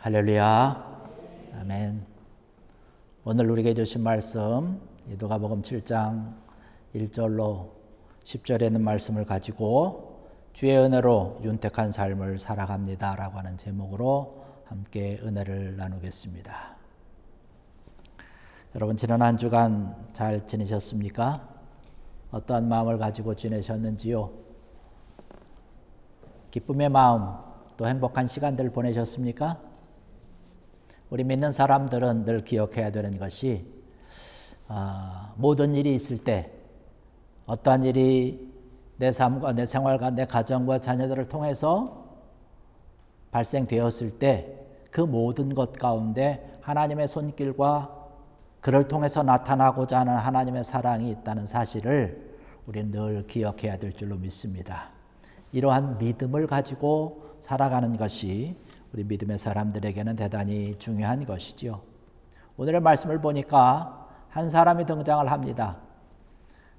할렐루야. 아멘. 오늘 우리에게 주신 말씀 누가복음 7장 1절로 10절에 있는 말씀을 가지고 주의 은혜로 윤택한 삶을 살아갑니다 라고 하는 제목으로 함께 은혜를 나누겠습니다. 여러분, 지난 한 주간 잘 지내셨습니까? 어떠한 마음을 가지고 지내셨는지요? 기쁨의 마음, 또 행복한 시간들을 보내셨습니까? 우리 믿는 사람들은 늘 기억해야 되는 것이 모든 일이 있을 때, 어떠한 일이 내 삶과 내 생활과 내 가정과 자녀들을 통해서 발생되었을 때 그 모든 것 가운데 하나님의 손길과 그를 통해서 나타나고자 하는 하나님의 사랑이 있다는 사실을 우리는 늘 기억해야 될 줄로 믿습니다. 이러한 믿음을 가지고 살아가는 것이 우리 믿음의 사람들에게는 대단히 중요한 것이죠. 오늘의 말씀을 보니까 한 사람이 등장을 합니다.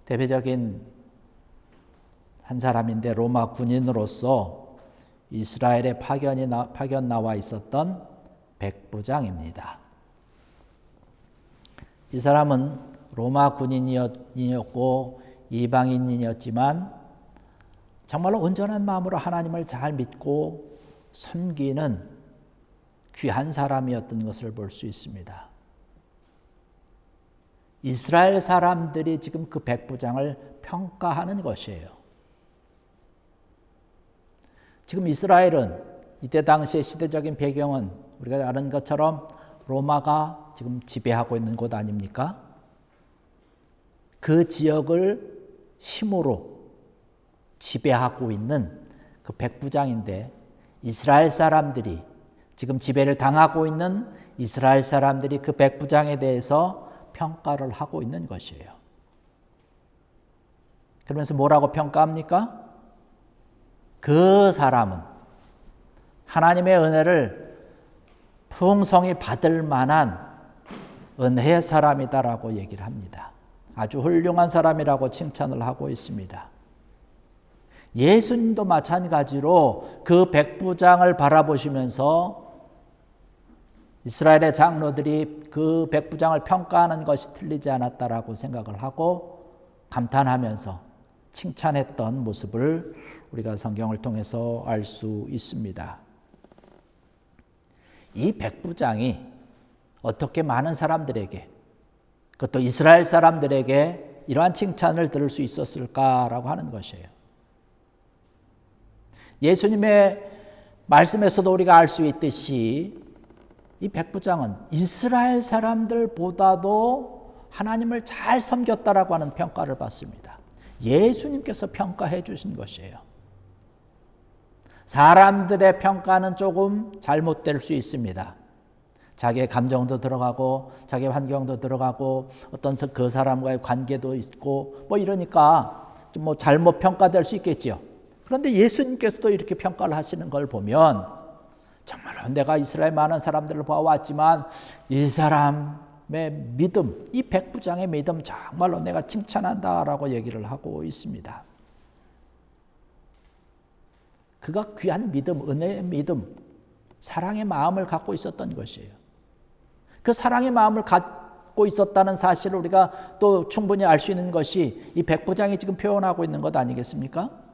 대표적인 한 사람인데 로마 군인으로서 이스라엘에 파견 나와 있었던 백부장입니다. 이 사람은 로마 군인이었고 이방인이었지만 정말로 온전한 마음으로 하나님을 잘 믿고 섬기는 귀한 사람이었던 것을 볼 수 있습니다. 이스라엘 사람들이 지금 그 백부장을 평가하는 것이에요. 지금 이스라엘은 이때 당시의 시대적인 배경은 우리가 아는 것처럼 로마가 지금 지배하고 있는 곳 아닙니까? 그 지역을 힘으로 지배하고 있는 그 백부장인데 이스라엘 사람들이 지금 지배를 당하고 있는 이스라엘 사람들이 그 백부장에 대해서 평가를 하고 있는 것이에요. 그러면서 뭐라고 평가합니까? 그 사람은 하나님의 은혜를 풍성히 받을 만한 은혜의 사람이다라고 얘기를 합니다. 아주 훌륭한 사람이라고 칭찬을 하고 있습니다. 예수님도 마찬가지로 그 백부장을 바라보시면서 이스라엘의 장로들이 그 백부장을 평가하는 것이 틀리지 않았다라고 생각을 하고 감탄하면서 칭찬했던 모습을 우리가 성경을 통해서 알 수 있습니다. 이 백부장이 어떻게 많은 사람들에게, 그것도 이스라엘 사람들에게 이러한 칭찬을 들을 수 있었을까라고 하는 것이에요. 예수님의 말씀에서도 우리가 알 수 있듯이 이 백부장은 이스라엘 사람들보다도 하나님을 잘 섬겼다라고 하는 평가를 받습니다. 예수님께서 평가해 주신 것이에요. 사람들의 평가는 조금 잘못될 수 있습니다. 자기의 감정도 들어가고 자기의 환경도 들어가고 어떤 그 사람과의 관계도 있고 뭐 이러니까 좀 뭐 잘못 평가될 수 있겠죠. 그런데 예수님께서도 이렇게 평가를 하시는 걸 보면 정말로 내가 이스라엘 많은 사람들을 봐왔지만 이 사람의 믿음, 이 백부장의 믿음 정말로 내가 칭찬한다라고 얘기를 하고 있습니다. 그가 귀한 믿음, 은혜의 믿음, 사랑의 마음을 갖고 있었던 것이에요. 그 사랑의 마음을 갖고 있었다는 사실을 우리가 또 충분히 알 수 있는 것이 이 백부장이 지금 표현하고 있는 것 아니겠습니까?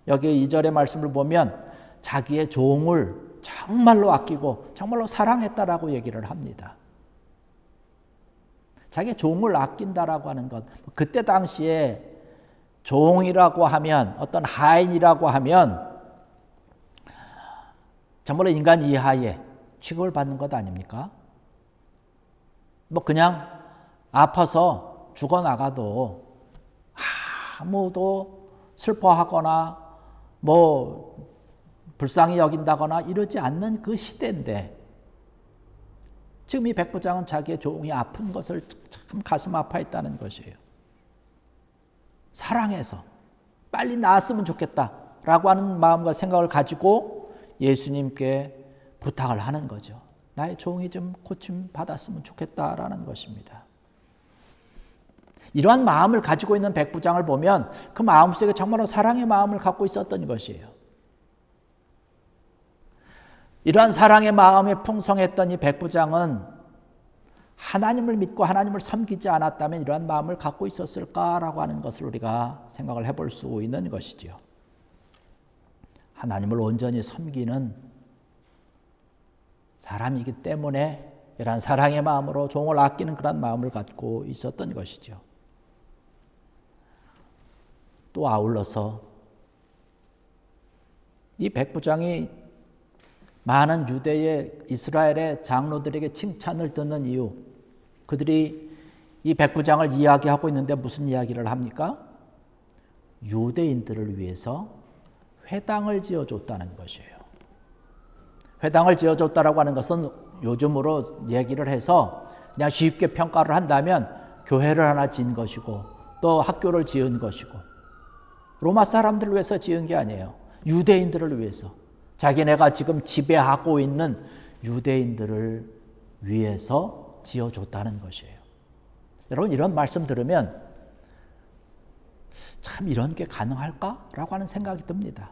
여기 2절의 말씀을 보면 자기의 종을 정말로 아끼고 정말로 사랑했다라고 얘기를 합니다. 자기의 종을 아낀다라고 하는 것, 그때 당시에 종이라고 하면 어떤 하인이라고 하면 정말로 인간 이하의 취급을 받는 것 아닙니까? 뭐 그냥 아파서 죽어나가도 아무도 슬퍼하거나 뭐 불쌍히 여긴다거나 이러지 않는 그 시대인데 지금 이 백부장은 자기의 종이 아픈 것을 참 가슴 아파했다는 것이에요. 사랑해서 빨리 나았으면 좋겠다라고 하는 마음과 생각을 가지고 예수님께 부탁을 하는 거죠. 나의 종이 좀 고침 받았으면 좋겠다라는 것입니다. 이러한 마음을 가지고 있는 백부장을 보면 그 마음속에 정말로 사랑의 마음을 갖고 있었던 것이에요. 이러한 사랑의 마음이 풍성했던 이 백부장은 하나님을 믿고 하나님을 섬기지 않았다면 이러한 마음을 갖고 있었을까라고 하는 것을 우리가 생각을 해볼 수 있는 것이지요. 하나님을 온전히 섬기는 사람이기 때문에 이러한 사랑의 마음으로 종을 아끼는 그런 마음을 갖고 있었던 것이죠. 또 아울러서 이 백부장이 많은 유대의 이스라엘의 장로들에게 칭찬을 듣는 이유, 그들이 이 백부장을 이야기하고 있는데 무슨 이야기를 합니까? 유대인들을 위해서 회당을 지어줬다는 것이에요. 회당을 지어줬다라고 하는 것은 요즘으로 얘기를 해서 그냥 쉽게 평가를 한다면 교회를 하나 지은 것이고 또 학교를 지은 것이고, 로마 사람들을 위해서 지은 게 아니에요. 유대인들을 위해서, 자기네가 지금 지배하고 있는 유대인들을 위해서 지어줬다는 것이에요. 여러분, 이런 말씀 들으면 참 이런 게 가능할까라고 하는 생각이 듭니다.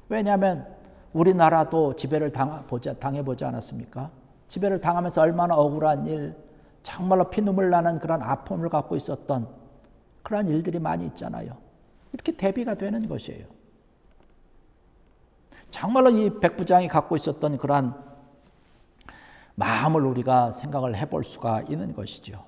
왜냐하면 우리나라도 지배를 당해보지 않았습니까? 지배를 당하면서 얼마나 억울한 일, 정말로 피눈물 나는 그런 아픔을 갖고 있었던 그런 일들이 많이 있잖아요. 이렇게 대비가 되는 것이에요. 정말로 이 백부장이 갖고 있었던 그러한 마음을 우리가 생각을 해볼 수가 있는 것이죠.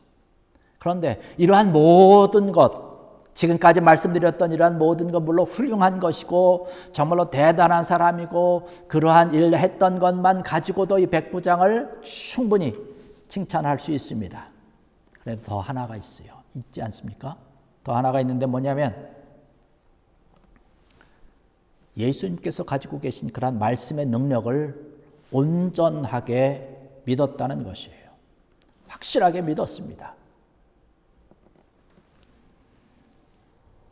그런데 이러한 모든 것, 지금까지 말씀드렸던 이러한 모든 것 물론 훌륭한 것이고 정말로 대단한 사람이고 그러한 일을 했던 것만 가지고도 이 백부장을 충분히 칭찬할 수 있습니다. 그런데 더 하나가 있어요. 있지 않습니까? 더 하나가 있는데 뭐냐면 예수님께서 가지고 계신 그런 말씀의 능력을 온전하게 믿었다는 것이에요. 확실하게 믿었습니다.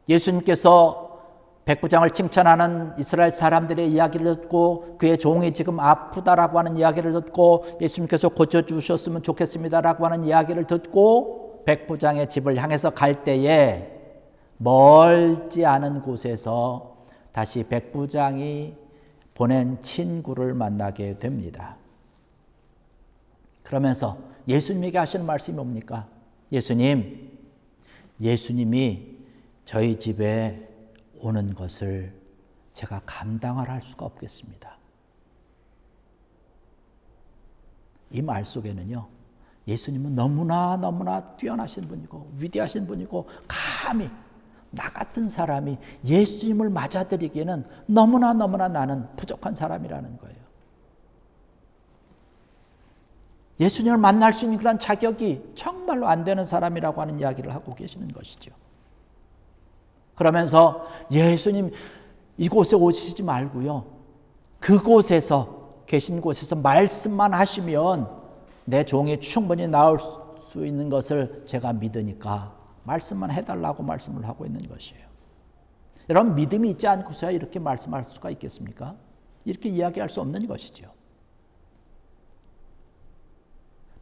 예수님께서 백부장을 칭찬하는 이스라엘 사람들의 이야기를 듣고 그의 종이 지금 아프다라고 하는 이야기를 듣고 예수님께서 고쳐주셨으면 좋겠습니다라고 하는 이야기를 듣고 백부장의 집을 향해서 갈 때에 멀지 않은 곳에서 다시 백부장이 보낸 친구를 만나게 됩니다. 그러면서 예수님에게 하시는 말씀이 뭡니까? 예수님이 저희 집에 오는 것을 제가 감당을 할 수가 없겠습니다. 이 말 속에는요, 예수님은 너무나 뛰어나신 분이고 위대하신 분이고 감히 나 같은 사람이 예수님을 맞아들이기에는 너무나 나는 부족한 사람이라는 거예요. 예수님을 만날 수 있는 그런 자격이 정말로 안 되는 사람이라고 하는 이야기를 하고 계시는 것이죠. 그러면서 예수님 이곳에 오시지 말고요, 그곳에서 계신 곳에서 말씀만 하시면 내 종이 충분히 나올 수 있는 것을 제가 믿으니까 말씀만 해달라고 말씀을 하고 있는 것이에요. 여러분, 믿음이 있지 않고서야 이렇게 말씀할 수가 있겠습니까? 이렇게 이야기할 수 없는 것이죠.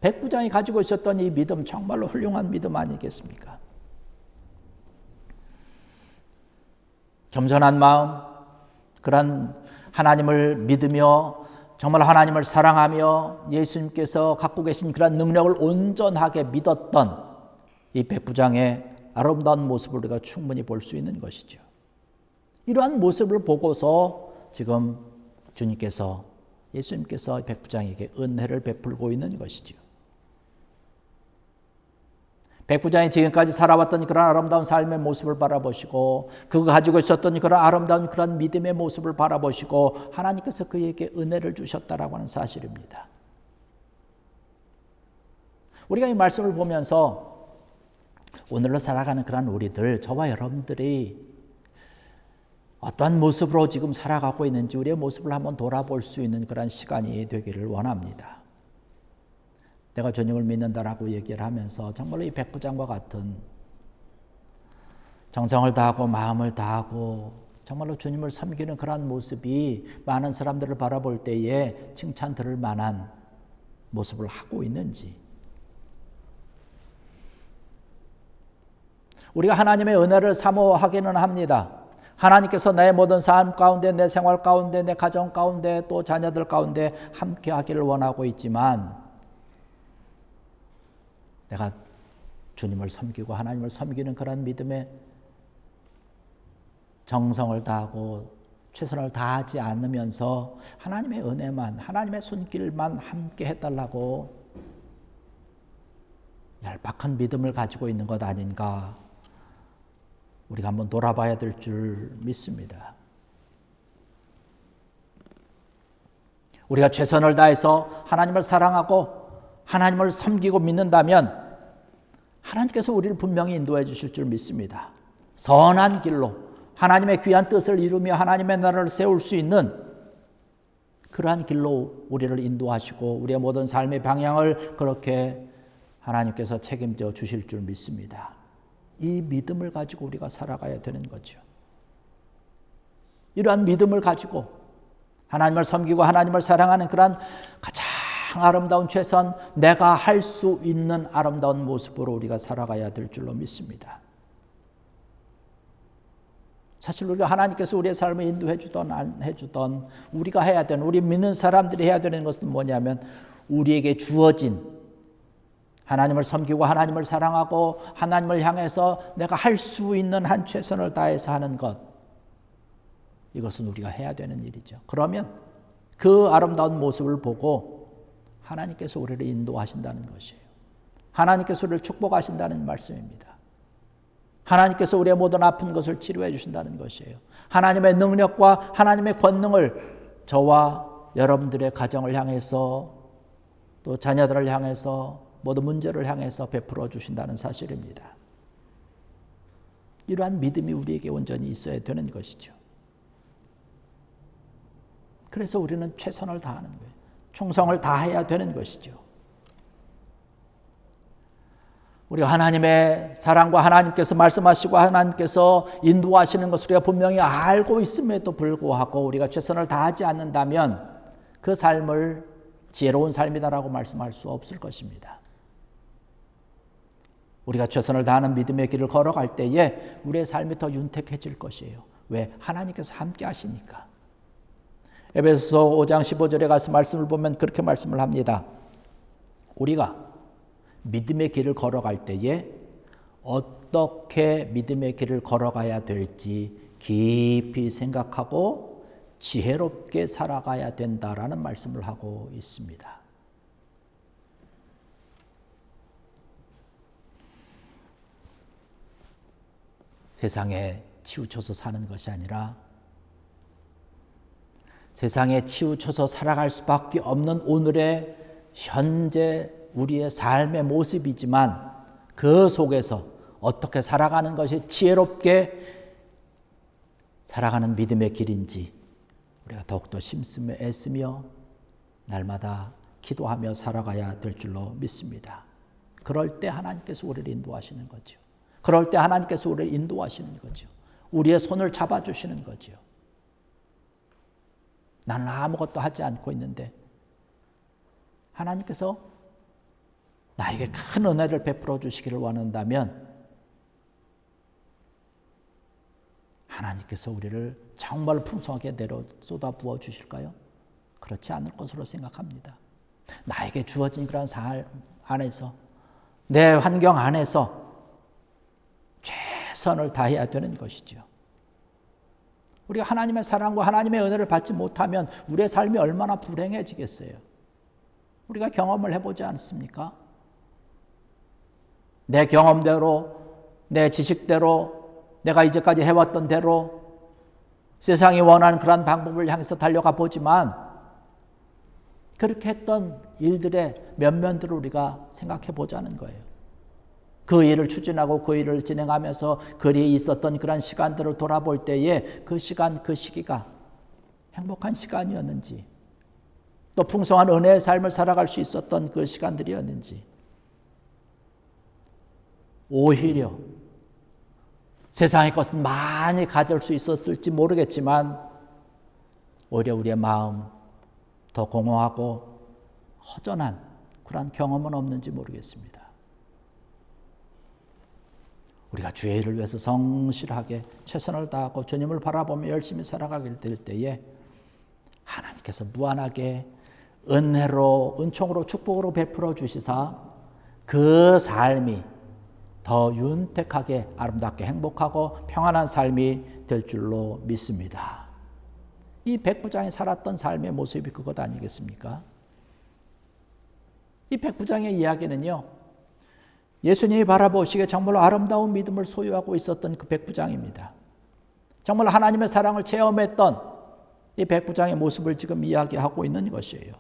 백부장이 가지고 있었던 이 믿음, 정말로 훌륭한 믿음 아니겠습니까? 겸손한 마음, 그런 하나님을 믿으며 정말 하나님을 사랑하며 예수님께서 갖고 계신 그런 능력을 온전하게 믿었던 이 백부장의 아름다운 모습을 우리가 충분히 볼 수 있는 것이죠. 이러한 모습을 보고서 지금 예수님께서 백부장에게 은혜를 베풀고 있는 것이죠. 백부장이 지금까지 살아왔던 그런 아름다운 삶의 모습을 바라보시고 그가 가지고 있었던 그런 아름다운 그런 믿음의 모습을 바라보시고 하나님께서 그에게 은혜를 주셨다라고 하는 사실입니다. 우리가 이 말씀을 보면서 오늘로 살아가는 그런 우리들, 저와 여러분들이 어떠한 모습으로 지금 살아가고 있는지 우리의 모습을 한번 돌아볼 수 있는 그런 시간이 되기를 원합니다. 내가 주님을 믿는다라고 얘기를 하면서 정말로 이 백부장과 같은 정성을 다하고 마음을 다하고 정말로 주님을 섬기는 그런 모습이 많은 사람들을 바라볼 때에 칭찬 들을 만한 모습을 하고 있는지, 우리가 하나님의 은혜를 사모하기는 합니다. 하나님께서 내 모든 삶 가운데, 내 생활 가운데, 내 가정 가운데, 또 자녀들 가운데 함께 하기를 원하고 있지만 내가 주님을 섬기고 하나님을 섬기는 그런 믿음에 정성을 다하고 최선을 다하지 않으면서 하나님의 은혜만, 하나님의 손길만 함께 해달라고 얄팍한 믿음을 가지고 있는 것 아닌가, 우리가 한번 돌아봐야 될 줄 믿습니다. 우리가 최선을 다해서 하나님을 사랑하고 하나님을 섬기고 믿는다면 하나님께서 우리를 분명히 인도해 주실 줄 믿습니다. 선한 길로 하나님의 귀한 뜻을 이루며 하나님의 나라를 세울 수 있는 그러한 길로 우리를 인도하시고 우리의 모든 삶의 방향을 그렇게 하나님께서 책임져 주실 줄 믿습니다. 이 믿음을 가지고 우리가 살아가야 되는 거죠. 이러한 믿음을 가지고 하나님을 섬기고 하나님을 사랑하는 그러한 가장 아름다운 최선, 내가 할 수 있는 아름다운 모습으로 우리가 살아가야 될 줄로 믿습니다. 사실 우리가 하나님께서 우리의 삶을 인도해 주던 안 해주던 우리가 해야 되는, 우리 믿는 사람들이 해야 되는 것은 뭐냐면 우리에게 주어진 하나님을 섬기고 하나님을 사랑하고 하나님을 향해서 내가 할 수 있는 한 최선을 다해서 하는 것, 이것은 우리가 해야 되는 일이죠. 그러면 그 아름다운 모습을 보고 하나님께서 우리를 인도하신다는 것이에요. 하나님께서 우리를 축복하신다는 말씀입니다. 하나님께서 우리의 모든 아픈 것을 치료해 주신다는 것이에요. 하나님의 능력과 하나님의 권능을 저와 여러분들의 가정을 향해서 또 자녀들을 향해서 모든 문제를 향해서 베풀어 주신다는 사실입니다. 이러한 믿음이 우리에게 온전히 있어야 되는 것이죠. 그래서 우리는 최선을 다하는 거예요. 충성을 다해야 되는 것이죠. 우리가 하나님의 사랑과 하나님께서 말씀하시고 하나님께서 인도하시는 것을 우리가 분명히 알고 있음에도 불구하고 우리가 최선을 다하지 않는다면 그 삶을 지혜로운 삶이다라고 말씀할 수 없을 것입니다. 우리가 최선을 다하는 믿음의 길을 걸어갈 때에 우리의 삶이 더 윤택해질 것이에요. 왜? 하나님께서 함께 하시니까. 에베소서 5장 15절에 가서 말씀을 보면 그렇게 말씀을 합니다. 우리가 믿음의 길을 걸어갈 때에 어떻게 믿음의 길을 걸어가야 될지 깊이 생각하고 지혜롭게 살아가야 된다라는 말씀을 하고 있습니다. 세상에 치우쳐서 사는 것이 아니라 세상에 치우쳐서 살아갈 수밖에 없는 오늘의 현재 우리의 삶의 모습이지만 그 속에서 어떻게 살아가는 것이 지혜롭게 살아가는 믿음의 길인지 우리가 더욱더 힘쓰며 애쓰며 날마다 기도하며 살아가야 될 줄로 믿습니다. 그럴 때 하나님께서 우리를 인도하시는 거죠. 그럴 때 하나님께서 우리를 인도하시는 거죠. 우리의 손을 잡아주시는 거죠. 나는 아무것도 하지 않고 있는데 하나님께서 나에게 큰 은혜를 베풀어 주시기를 원한다면 하나님께서 우리를 정말 풍성하게 내려 쏟아 부어 주실까요? 그렇지 않을 것으로 생각합니다. 나에게 주어진 그런 삶 안에서 내 환경 안에서 최선을 다해야 되는 것이죠. 우리가 하나님의 사랑과 하나님의 은혜를 받지 못하면 우리의 삶이 얼마나 불행해지겠어요. 우리가 경험을 해보지 않습니까? 내 경험대로, 내 지식대로, 내가 이제까지 해왔던 대로 세상이 원하는 그런 방법을 향해서 달려가 보지만 그렇게 했던 일들의 면면들을 우리가 생각해 보자는 거예요. 그 일을 추진하고 그 일을 진행하면서 거리에 있었던 그런 시간들을 돌아볼 때에 그 시간, 그 시기가 행복한 시간이었는지 또 풍성한 은혜의 삶을 살아갈 수 있었던 그 시간들이었는지 오히려 세상의 것은 많이 가질 수 있었을지 모르겠지만 오히려 우리의 마음 더 공허하고 허전한 그런 경험은 없는지 모르겠습니다. 우리가 주의 일을 위해서 성실하게 최선을 다하고 주님을 바라보며 열심히 살아가게 될 때에 하나님께서 무한하게 은혜로 은총으로 축복으로 베풀어 주시사 그 삶이 더 윤택하게 아름답게 행복하고 평안한 삶이 될 줄로 믿습니다. 이 백부장이 살았던 삶의 모습이 그것 아니겠습니까? 이 백부장의 이야기는요, 예수님이 바라보시기에 정말로 아름다운 믿음을 소유하고 있었던 그 백부장입니다. 정말 하나님의 사랑을 체험했던 이 백부장의 모습을 지금 이야기하고 있는 것이에요.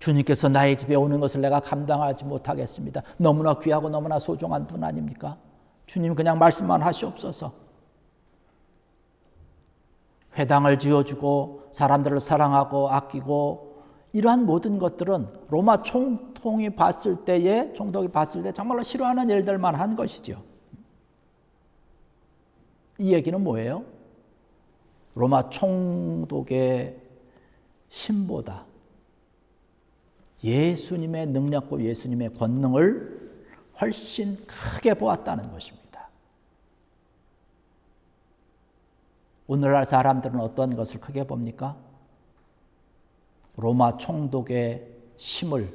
주님께서 나의 집에 오는 것을 내가 감당하지 못하겠습니다. 너무나 귀하고 너무나 소중한 분 아닙니까? 주님 그냥 말씀만 하시옵소서. 회당을 지어주고 사람들을 사랑하고 아끼고 이러한 모든 것들은 로마 총독이 봤을 때 정말로 싫어하는 일들만 한 것이죠. 이 얘기는 뭐예요? 로마 총독의 신보다 예수님의 능력과 예수님의 권능을 훨씬 크게 보았다는 것입니다. 오늘날 사람들은 어떤 것을 크게 봅니까? 로마 총독의 힘을,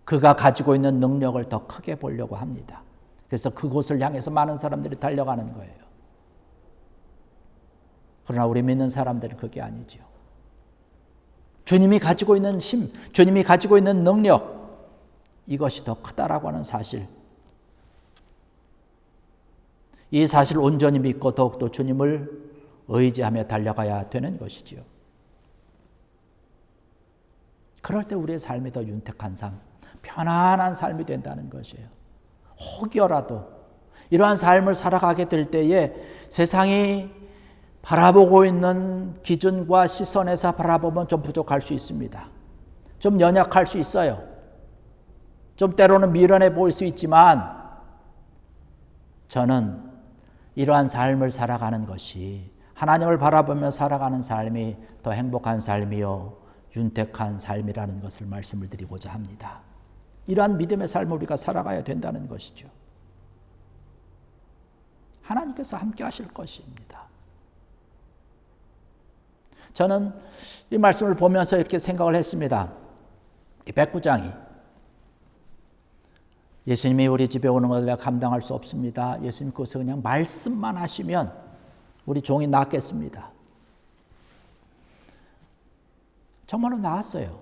그가 가지고 있는 능력을 더 크게 보려고 합니다. 그래서 그곳을 향해서 많은 사람들이 달려가는 거예요. 그러나 우리 믿는 사람들은 그게 아니죠. 주님이 가지고 있는 힘, 주님이 가지고 있는 능력, 이것이 더 크다라고 하는 사실, 이 사실을 온전히 믿고 더욱더 주님을 의지하며 달려가야 되는 것이지요. 그럴 때 우리의 삶이 더 윤택한 삶, 편안한 삶이 된다는 것이에요. 혹여라도 이러한 삶을 살아가게 될 때에 세상이 바라보고 있는 기준과 시선에서 바라보면 좀 부족할 수 있습니다. 좀 연약할 수 있어요. 좀 때로는 미련해 보일 수 있지만 저는 이러한 삶을 살아가는 것이 하나님을 바라보며 살아가는 삶이 더 행복한 삶이요 윤택한 삶이라는 것을 말씀을 드리고자 합니다. 이러한 믿음의 삶을 우리가 살아가야 된다는 것이죠. 하나님께서 함께 하실 것입니다. 저는 이 말씀을 보면서 이렇게 생각을 했습니다. 이 백부장이 예수님이 우리 집에 오는 것을 내가 감당할 수 없습니다. 예수님께서 그냥 말씀만 하시면 우리 종이 낫겠습니다. 정말로 나았어요.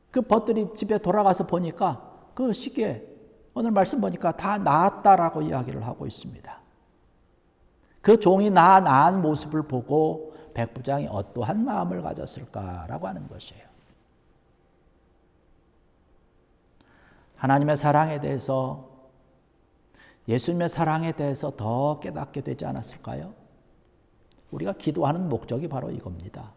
그 벗들이 집에 돌아가서 보니까 그 시기에 오늘 말씀 보니까 다 나았다라고 이야기를 하고 있습니다. 그 종이 나은 모습을 보고 백부장이 어떠한 마음을 가졌을까라고 하는 것이에요. 하나님의 사랑에 대해서, 예수님의 사랑에 대해서 더 깨닫게 되지 않았을까요? 우리가 기도하는 목적이 바로 이겁니다.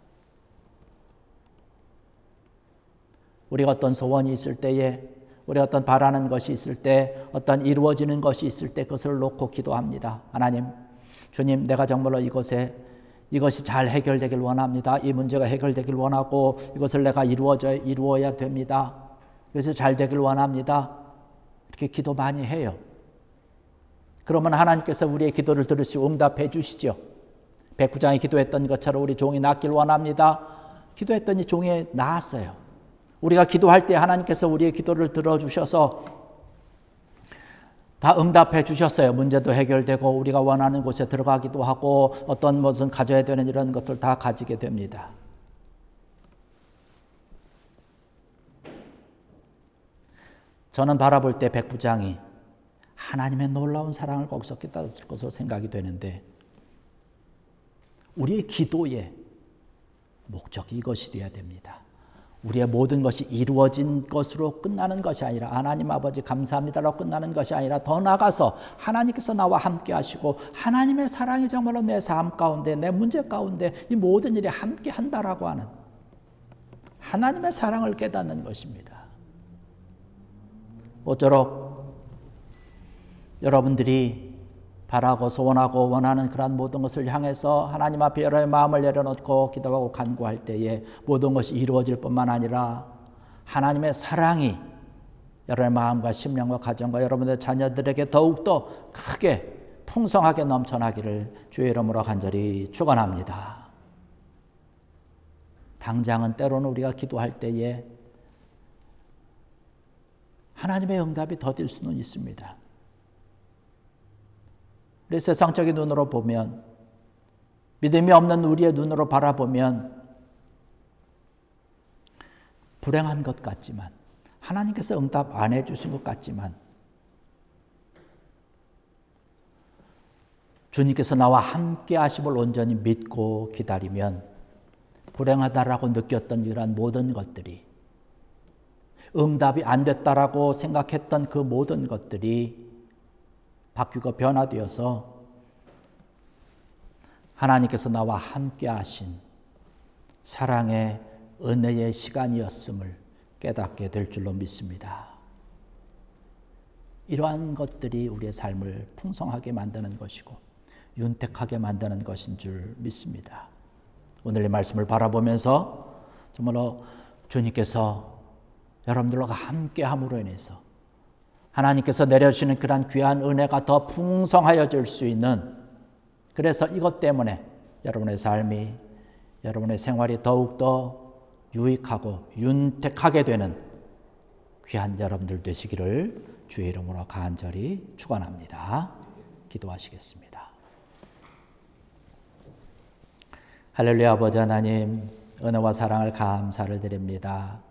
우리가 어떤 소원이 있을 때에, 우리가 어떤 바라는 것이 있을 때, 어떤 이루어지는 것이 있을 때 그것을 놓고 기도합니다. 하나님, 주님, 내가 정말로 이것이 잘 해결되길 원합니다. 이 문제가 해결되길 원하고 이것을 내가 이루어야 됩니다. 그래서 잘 되길 원합니다. 이렇게 기도 많이 해요. 그러면 하나님께서 우리의 기도를 들으시고 응답해 주시죠. 백부장이 기도했던 것처럼 우리 종이 낫길 원합니다. 기도했더니 종이 나았어요. 우리가 기도할 때 하나님께서 우리의 기도를 들어주셔서 다 응답해 주셨어요. 문제도 해결되고 우리가 원하는 곳에 들어가기도 하고 어떤 것은 가져야 되는 이런 것을 다 가지게 됩니다. 저는 바라볼 때 백부장이 하나님의 놀라운 사랑을 거기서 깨달았을 것으로 생각이 되는데 우리의 기도의 목적이 이것이 되어야 됩니다. 우리의 모든 것이 이루어진 것으로 끝나는 것이 아니라 하나님 아버지 감사합니다라고 끝나는 것이 아니라 더 나아가서 하나님께서 나와 함께 하시고 하나님의 사랑이 정말로 내 삶 가운데 내 문제 가운데 이 모든 일에 함께 한다라고 하는 하나님의 사랑을 깨닫는 것입니다. 모쪼록 여러분들이 바라고 소원하고 원하는 그런 모든 것을 향해서 하나님 앞에 여러의 마음을 내려놓고 기도하고 간구할 때에 모든 것이 이루어질 뿐만 아니라 하나님의 사랑이 여러분의 마음과 심령과 가정과 여러분의 자녀들에게 더욱더 크게 풍성하게 넘쳐나기를 주의 이름으로 간절히 축원합니다. 당장은 때로는 우리가 기도할 때에 하나님의 응답이 더딜 수는 있습니다. 우리 세상적인 눈으로 보면, 믿음이 없는 우리의 눈으로 바라보면 불행한 것 같지만, 하나님께서 응답 안 해주신 것 같지만, 주님께서 나와 함께 하심을 온전히 믿고 기다리면 불행하다라고 느꼈던 이러한 모든 것들이, 응답이 안 됐다라고 생각했던 그 모든 것들이 바뀌고 변화되어서 하나님께서 나와 함께 하신 사랑의 은혜의 시간이었음을 깨닫게 될 줄로 믿습니다. 이러한 것들이 우리의 삶을 풍성하게 만드는 것이고 윤택하게 만드는 것인 줄 믿습니다. 오늘 이 말씀을 바라보면서 정말로 주님께서 여러분들과 함께 함으로 인해서 하나님께서 내려주시는 그러한 귀한 은혜가 더 풍성하여질 수 있는, 그래서 이것 때문에 여러분의 삶이, 여러분의 생활이 더욱더 유익하고 윤택하게 되는 귀한 여러분들 되시기를 주의 이름으로 간절히 축원합니다. 기도하시겠습니다. 할렐루야. 아버지 하나님, 은혜와 사랑을 감사를 드립니다.